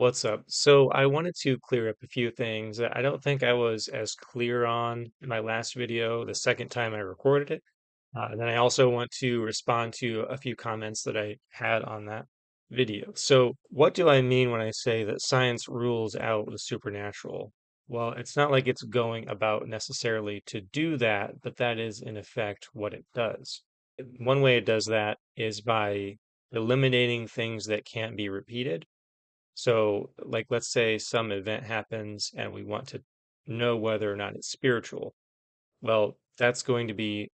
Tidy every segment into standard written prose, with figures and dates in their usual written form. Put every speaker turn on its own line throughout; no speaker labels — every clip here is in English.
What's up? So I wanted to clear up a few things that I don't think I was as clear on in my last video, the second time I recorded it. And then I also want to respond to a few comments that I had on that video. So what do I mean when I say that science rules out the supernatural? Well, it's not like it's going about necessarily to do that, but that is in effect what it does. One way it does that is by eliminating things that can't be repeated. So, like, let's say some event happens and we want to know whether or not it's spiritual. Well, that's going to be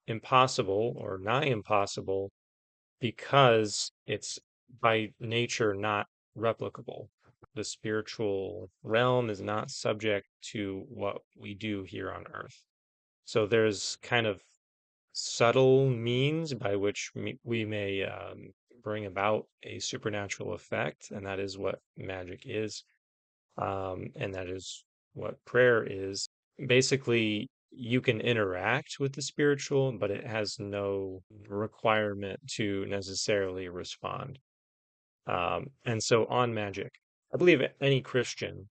impossible or nigh impossible because it's by nature not replicable. The spiritual realm is not subject to what we do here on earth. So there's kind of subtle means by which we may bring about a supernatural effect, and that is what magic is, and that is what prayer is. Basically, you can interact with the spiritual, but it has no requirement to necessarily respond. And so on magic, I believe any Christian,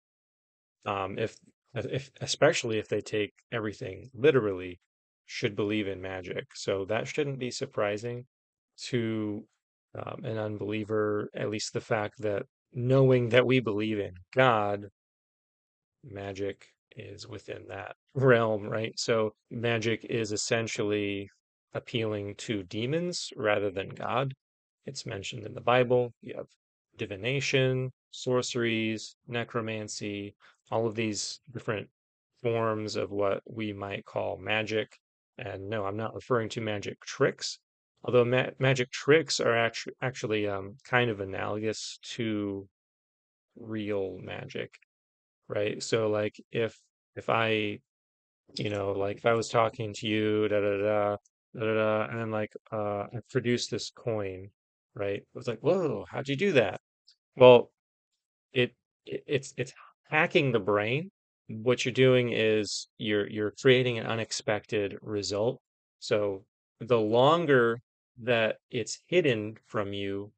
if especially if they take everything literally, should believe in magic. So that shouldn't be surprising to an unbeliever, at least the fact that knowing that we believe in God, magic is within that realm, right? So magic is essentially appealing to demons rather than God. It's mentioned in the Bible. You have divination, sorceries, necromancy, all of these different forms of what we might call magic. And no, I'm not referring to magic tricks, although magic tricks are actually kind of analogous to real magic, right? So like if I, like if I was talking to you, da da da da da, da and then like I produced this coin, right? It was like, whoa, how'd you do that? Well, it, it's hacking the brain. What you're doing is you're creating an unexpected result. So the longer that it's hidden from you,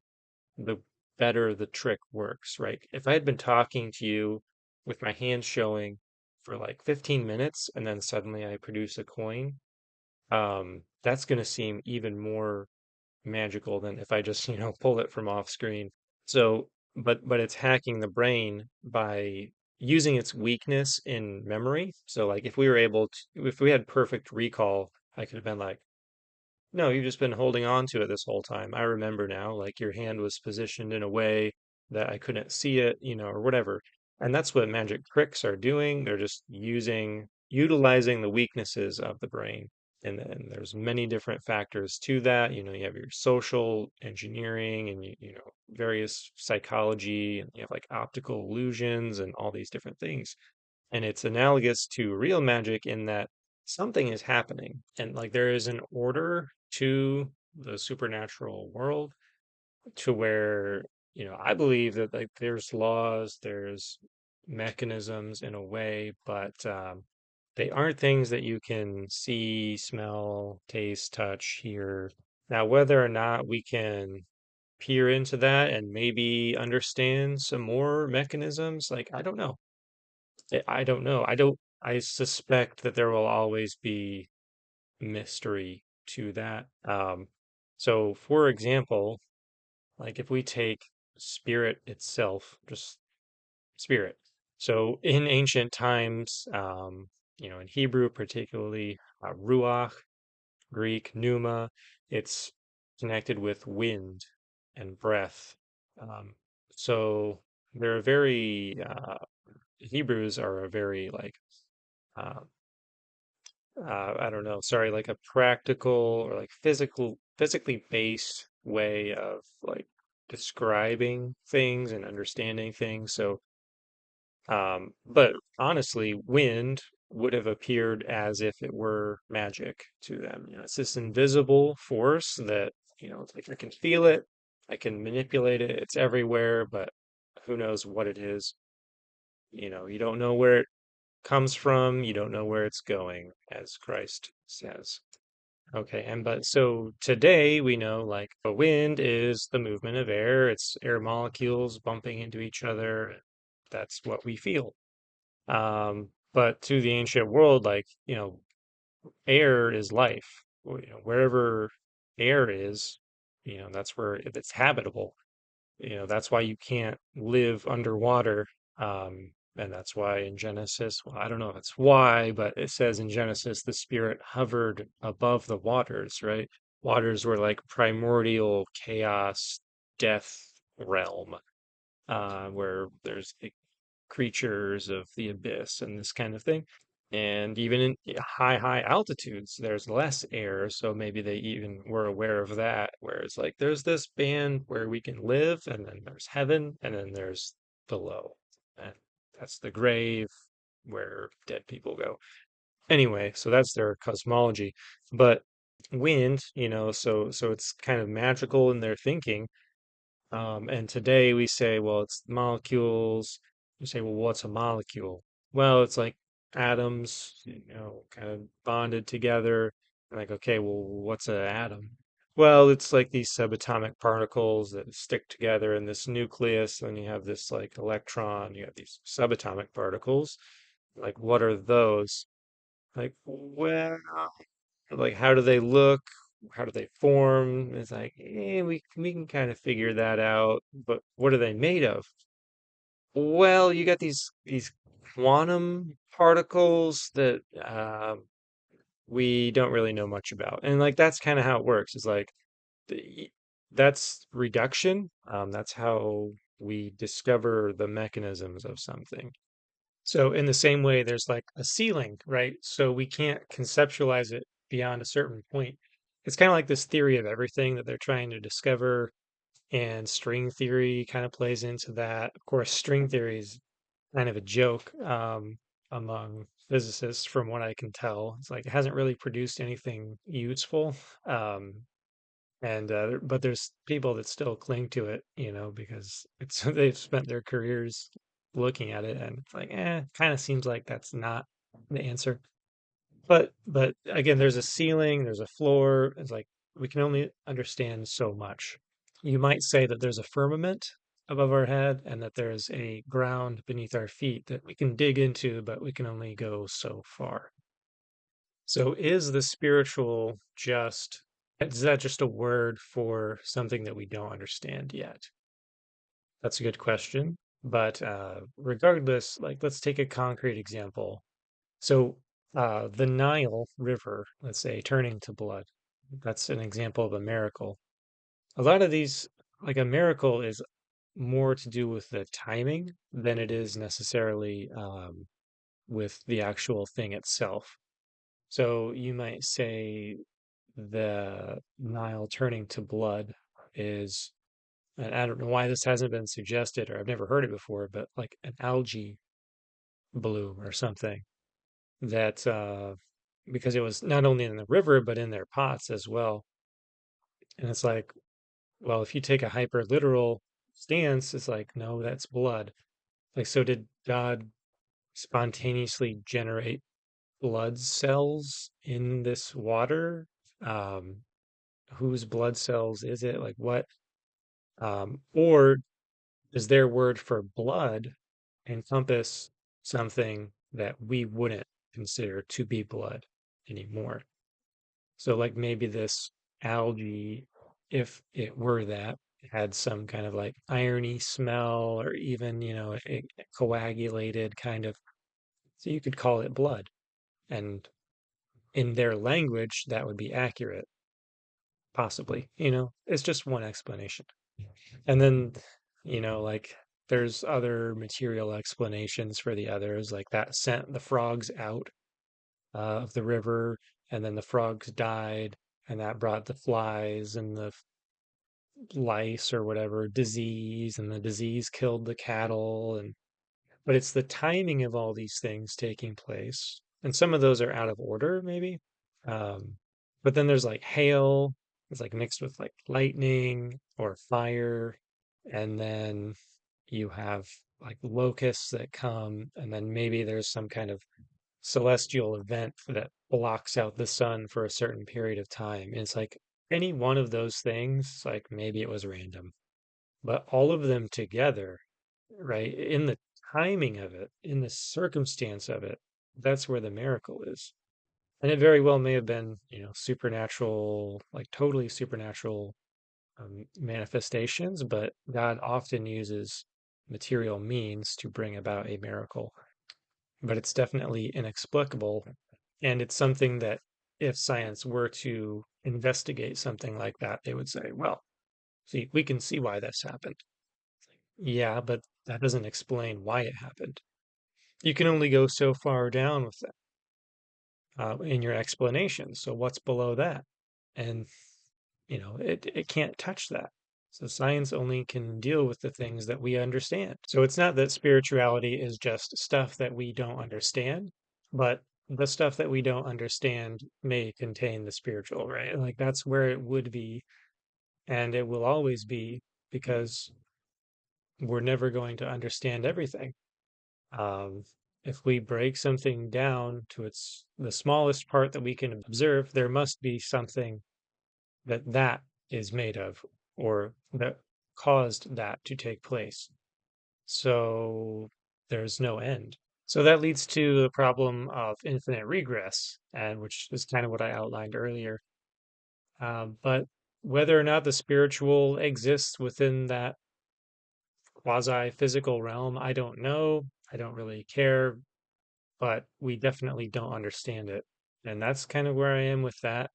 the better the trick works, right? If I had been talking to you with my hands showing for like 15 minutes and then suddenly I produce a coin, that's going to seem even more magical than if I just, pull it from off screen. So, but it's hacking the brain by using its weakness in memory. So like if we were able to, if we had perfect recall, I could have been like, no, you've just been holding on to it this whole time. I remember now, like your hand was positioned in a way that I couldn't see it, or whatever. And that's what magic tricks are doing. They're just utilizing the weaknesses of the brain. And then there's many different factors to that. You have your social engineering and various psychology, and you have like optical illusions and all these different things. And it's analogous to real magic in that something is happening and like there is an order to the supernatural world to where, I believe that like there's laws, there's mechanisms in a way, but they aren't things that you can see, smell, taste, touch, hear. Now, whether or not we can peer into that and maybe understand some more mechanisms, like I don't know. I don't know. I suspect that there will always be mystery to that. So for example, like if we take spirit itself, just spirit. So in ancient times, in Hebrew particularly, ruach, Greek, pneuma, it's connected with wind and breath. Um, so they're very, Hebrews are a very like uh, I don't know, sorry, like a practical or like physically based way of like describing things and understanding things. So, but honestly, wind would have appeared as if it were magic to them. It's this invisible force that, it's like I can feel it, I can manipulate it, it's everywhere, but who knows what it is. You don't know where it comes from, you don't know where it's going, as Christ says. Okay, and but so today we know like a wind is the movement of air, it's air molecules bumping into each other. That's what we feel. But to the ancient world, like, air is life. Wherever air is, that's where it's habitable. That's why you can't live underwater. And that's why in Genesis, well, I don't know if it's why, but it says in Genesis the spirit hovered above the waters, right? Waters were like primordial chaos, death realm, where there's creatures of the abyss and this kind of thing. And even in high altitudes, there's less air, so maybe they even were aware of that. Whereas, like, there's this band where we can live, and then there's heaven, and then there's below, and that's the grave where dead people go. Anyway, so that's their cosmology. But wind, so it's kind of magical in their thinking, and today we say, well, it's molecules. You say, well, what's a molecule? Well, it's like atoms, kind of bonded together. Like, okay, well, what's an atom? Well, it's like these subatomic particles that stick together in this nucleus, and you have this like electron, you have these subatomic particles. Like, what are those? Like, well, like, how do they look? How do they form? It's like, we can kind of figure that out, but what are they made of? Well, you got these quantum particles that we don't really know much about, and like that's kind of how it works. Is like the, that's reduction. That's how we discover the mechanisms of something. So in the same way, there's like a ceiling, right? So we can't conceptualize it beyond a certain point. It's kind of like this theory of everything that they're trying to discover, and string theory kind of plays into that. Of course, string theory is kind of a joke among physicists, from what I can tell. It's like it hasn't really produced anything useful. Um, and but there's people that still cling to it, because it's they've spent their careers looking at it, and it's like, kind of seems like that's not the answer. But again, there's a ceiling, there's a floor. It's like we can only understand so much. You might say that there's a firmament above our head and that there's a ground beneath our feet that we can dig into, but we can only go so far. So is the spiritual just, is that just a word for something that we don't understand yet? That's a good question. But regardless, like let's take a concrete example. So the Nile River, let's say, turning to blood, that's an example of a miracle. A lot of these, like a miracle, is more to do with the timing than it is necessarily with the actual thing itself. So you might say the Nile turning to blood is, and I don't know why this hasn't been suggested or I've never heard it before, but like an algae bloom or something that, because it was not only in the river, but in their pots as well. And it's like, well, if you take a hyper literal stance, it's like, no, that's blood. Like, so did God spontaneously generate blood cells in this water? Um, whose blood cells is it? Like what? Or does their word for blood encompass something that we wouldn't consider to be blood anymore? So, like maybe this algae, if it were that, had some kind of like irony smell, or even, a coagulated kind of, so you could call it blood. And in their language, that would be accurate, possibly. It's just one explanation. And then, like there's other material explanations for the others, like that sent the frogs out of the river, and then the frogs died, and that brought the flies and the lice or whatever disease, and the disease killed the cattle. And but it's the timing of all these things taking place, and some of those are out of order, maybe. But then there's like hail, it's like mixed with like lightning or fire, and then you have like locusts that come, and then maybe there's some kind of celestial event that blocks out the sun for a certain period of time. And it's like any one of those things, like maybe it was random, but all of them together, right, in the timing of it, in the circumstance of it, that's where the miracle is. And it very well may have been, supernatural, like totally supernatural manifestations, but God often uses material means to bring about a miracle. But it's definitely inexplicable. And it's something that if science were to investigate something like that, they would say, well, see, we can see why this happened. Yeah, but that doesn't explain why it happened. You can only go so far down with that in your explanation. So what's below that? And it can't touch that. So science only can deal with the things that we understand. So it's not that spirituality is just stuff that we don't understand, but the stuff that we don't understand may contain the spiritual, right? Like that's where it would be, and it will always be because we're never going to understand everything. Um, if we break something down to its the smallest part that we can observe, there must be something that is made of or that caused that to take place. So there's no end. So that leads to the problem of infinite regress, and which is kind of what I outlined earlier. But whether or not the spiritual exists within that quasi-physical realm, I don't know. I don't really care, but we definitely don't understand it. And that's kind of where I am with that.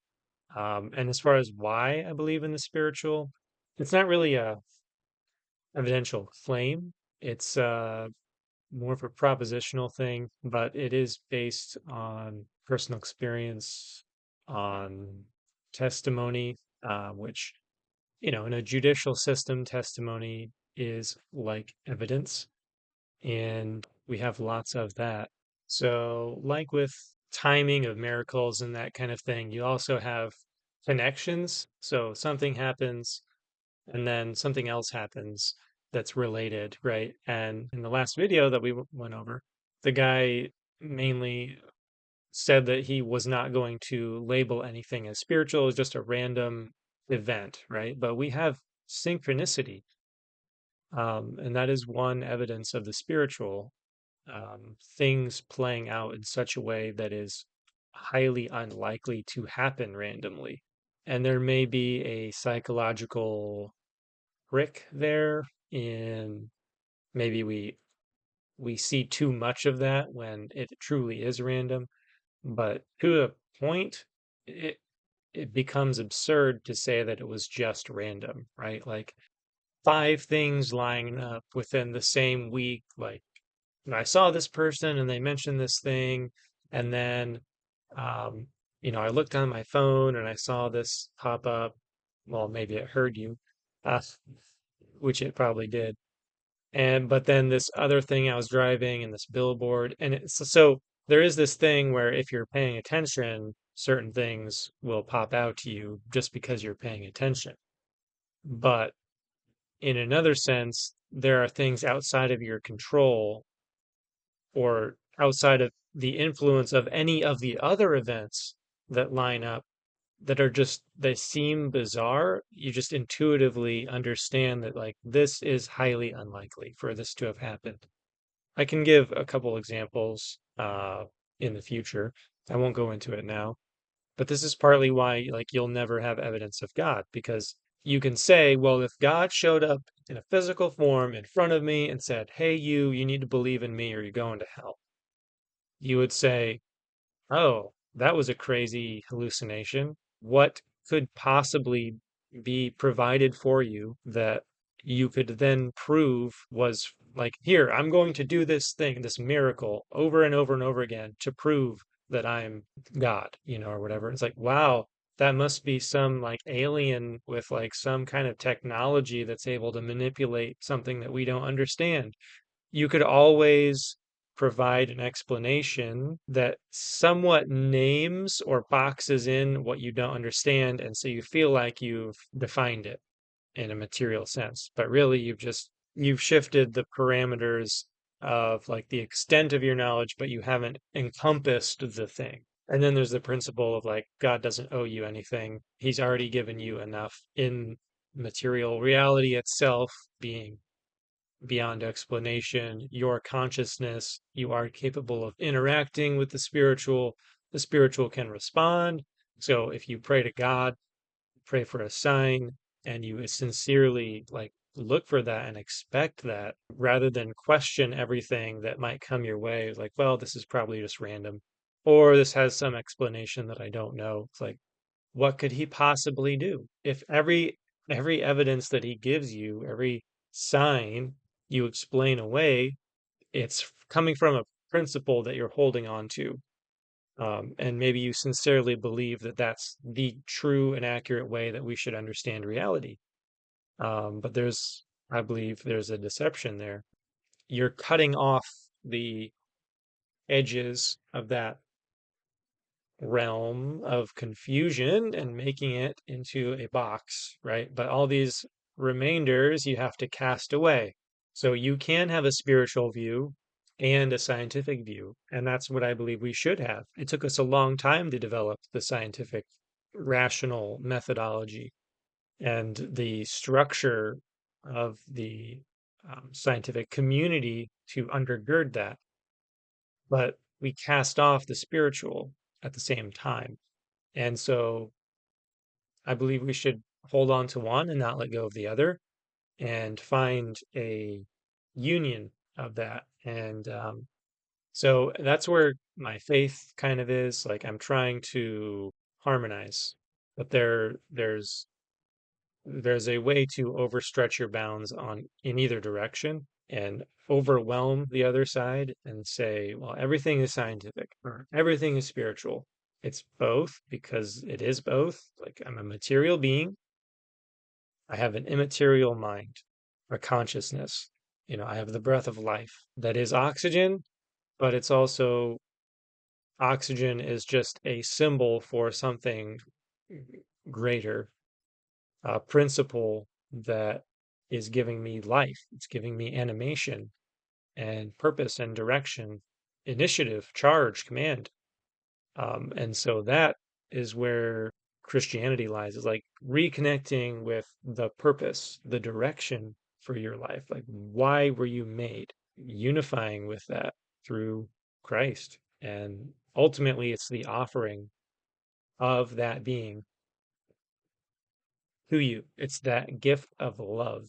And as far as why I believe in the spiritual, it's not really a evidential claim. It's more of a propositional thing, but it is based on personal experience, on testimony, which, in a judicial system, testimony is like evidence, and we have lots of that. So, like with timing of miracles and that kind of thing, you also have connections. So, something happens and then something else happens that's related, right? And in the last video that we went over, the guy mainly said that he was not going to label anything as spiritual, it's just a random event, right? But we have synchronicity, and that is one evidence of the spiritual, things playing out in such a way that is highly unlikely to happen randomly. And there may be a psychological trick there in maybe we see too much of that when it truly is random, but to a point, it it becomes absurd to say that it was just random, right? Like five things lining up within the same week, like I saw this person and they mentioned this thing, and then um, I looked on my phone and I saw this pop up. Well, maybe it heard you, uh, which it probably did. And but then this other thing I was driving and this billboard, and so there is this thing where if you're paying attention, certain things will pop out to you just because you're paying attention. But in another sense, there are things outside of your control or outside of the influence of any of the other events that line up that are just they seem bizarre. You just intuitively understand that like this is highly unlikely for this to have happened. I can give a couple examples in the future. I won't go into it now, but this is partly why like you'll never have evidence of God because you can say, well, if God showed up in a physical form in front of me and said, "Hey, you need to believe in me or you're going to hell," you would say, "Oh, that was a crazy hallucination. What could possibly be provided for you that you could then prove was like, here, I'm going to do this thing, this miracle over and over and over again to prove that I'm God, or whatever." It's like, wow, that must be some like alien with like some kind of technology that's able to manipulate something that we don't understand. You could always provide an explanation that somewhat names or boxes in what you don't understand. And so you feel like you've defined it in a material sense, but really you've shifted the parameters of like the extent of your knowledge, but you haven't encompassed the thing. And then there's the principle of like God doesn't owe you anything. He's already given you enough in material reality itself being beyond explanation. Your consciousness, you are capable of interacting with the spiritual can respond. So if you pray to God, pray for a sign, and you sincerely like look for that and expect that rather than question everything that might come your way, like, well, this is probably just random, or this has some explanation that I don't know. It's like, what could he possibly do? If every evidence that he gives you, every sign you explain away, it's coming from a principle that you're holding on to. And maybe you sincerely believe that that's the true and accurate way that we should understand reality. But I believe there's a deception there. You're cutting off the edges of that realm of confusion and making it into a box, right? But all these remainders you have to cast away. So you can have a spiritual view and a scientific view. And that's what I believe we should have. It took us a long time to develop the scientific rational methodology and the structure of the scientific community to undergird that. But we cast off the spiritual at the same time. And so I believe we should hold on to one and not let go of the other and find a union of that. And so that's where my faith kind of is. Like I'm trying to harmonize, but there's a way to overstretch your bounds on in either direction and overwhelm the other side and say, well, everything is scientific or everything is spiritual. It's both because it is both. Like I'm a material being, I have an immaterial mind, a consciousness. I have the breath of life that is oxygen, but it's also oxygen is just a symbol for something greater, principle that is giving me life. It's giving me animation and purpose and direction, initiative, charge, command. And so that is where Christianity lies, is like reconnecting with the purpose, the direction for your life. Like, why were you made? Unifying with that through Christ. And ultimately, it's the offering of that being to you. It's that gift of love,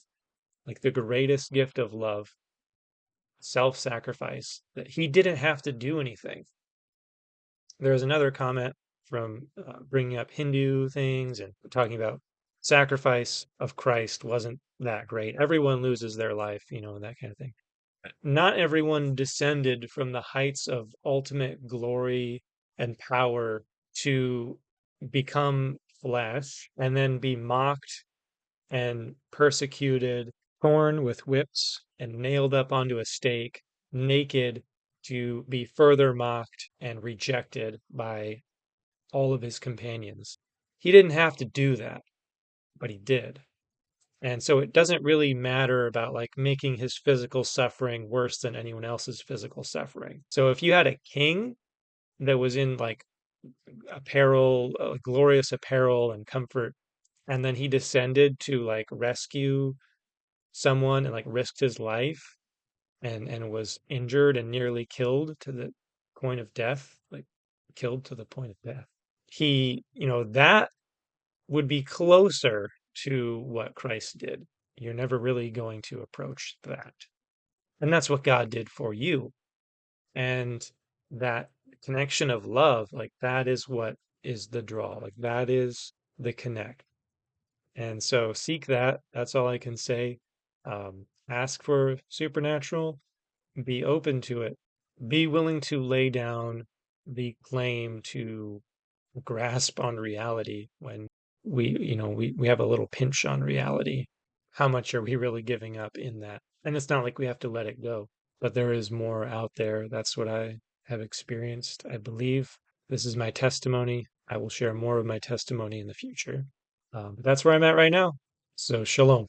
like the greatest gift of love, self sacrifice, that he didn't have to do anything. There's another comment from bringing up Hindu things and talking about sacrifice of Christ wasn't that great. Everyone loses their life, and that kind of thing. Not everyone descended from the heights of ultimate glory and power to become flesh and then be mocked and persecuted, torn with whips, and nailed up onto a stake, naked, to be further mocked and rejected by all of his companions. He didn't have to do that, but he did. And so it doesn't really matter about like making his physical suffering worse than anyone else's physical suffering. So if you had a king that was in like apparel, glorious apparel and comfort, and then he descended to like rescue someone and like risked his life and was injured and nearly killed to the point of death, like killed to the point of death. That would be closer to what Christ did. You're never really going to approach that. And that's what God did for you. And that connection of love, like that is what is the draw. Like that is the connect. And so seek that. That's all I can say. Ask for supernatural, be open to it, be willing to lay down the claim to grasp on reality when we have a little pinch on reality. How much are we really giving up in that? And it's not like we have to let it go, but there is more out there. That's what I have experienced. I believe this is my testimony. I will share more of my testimony in the future. But that's where I'm at right now. So, shalom.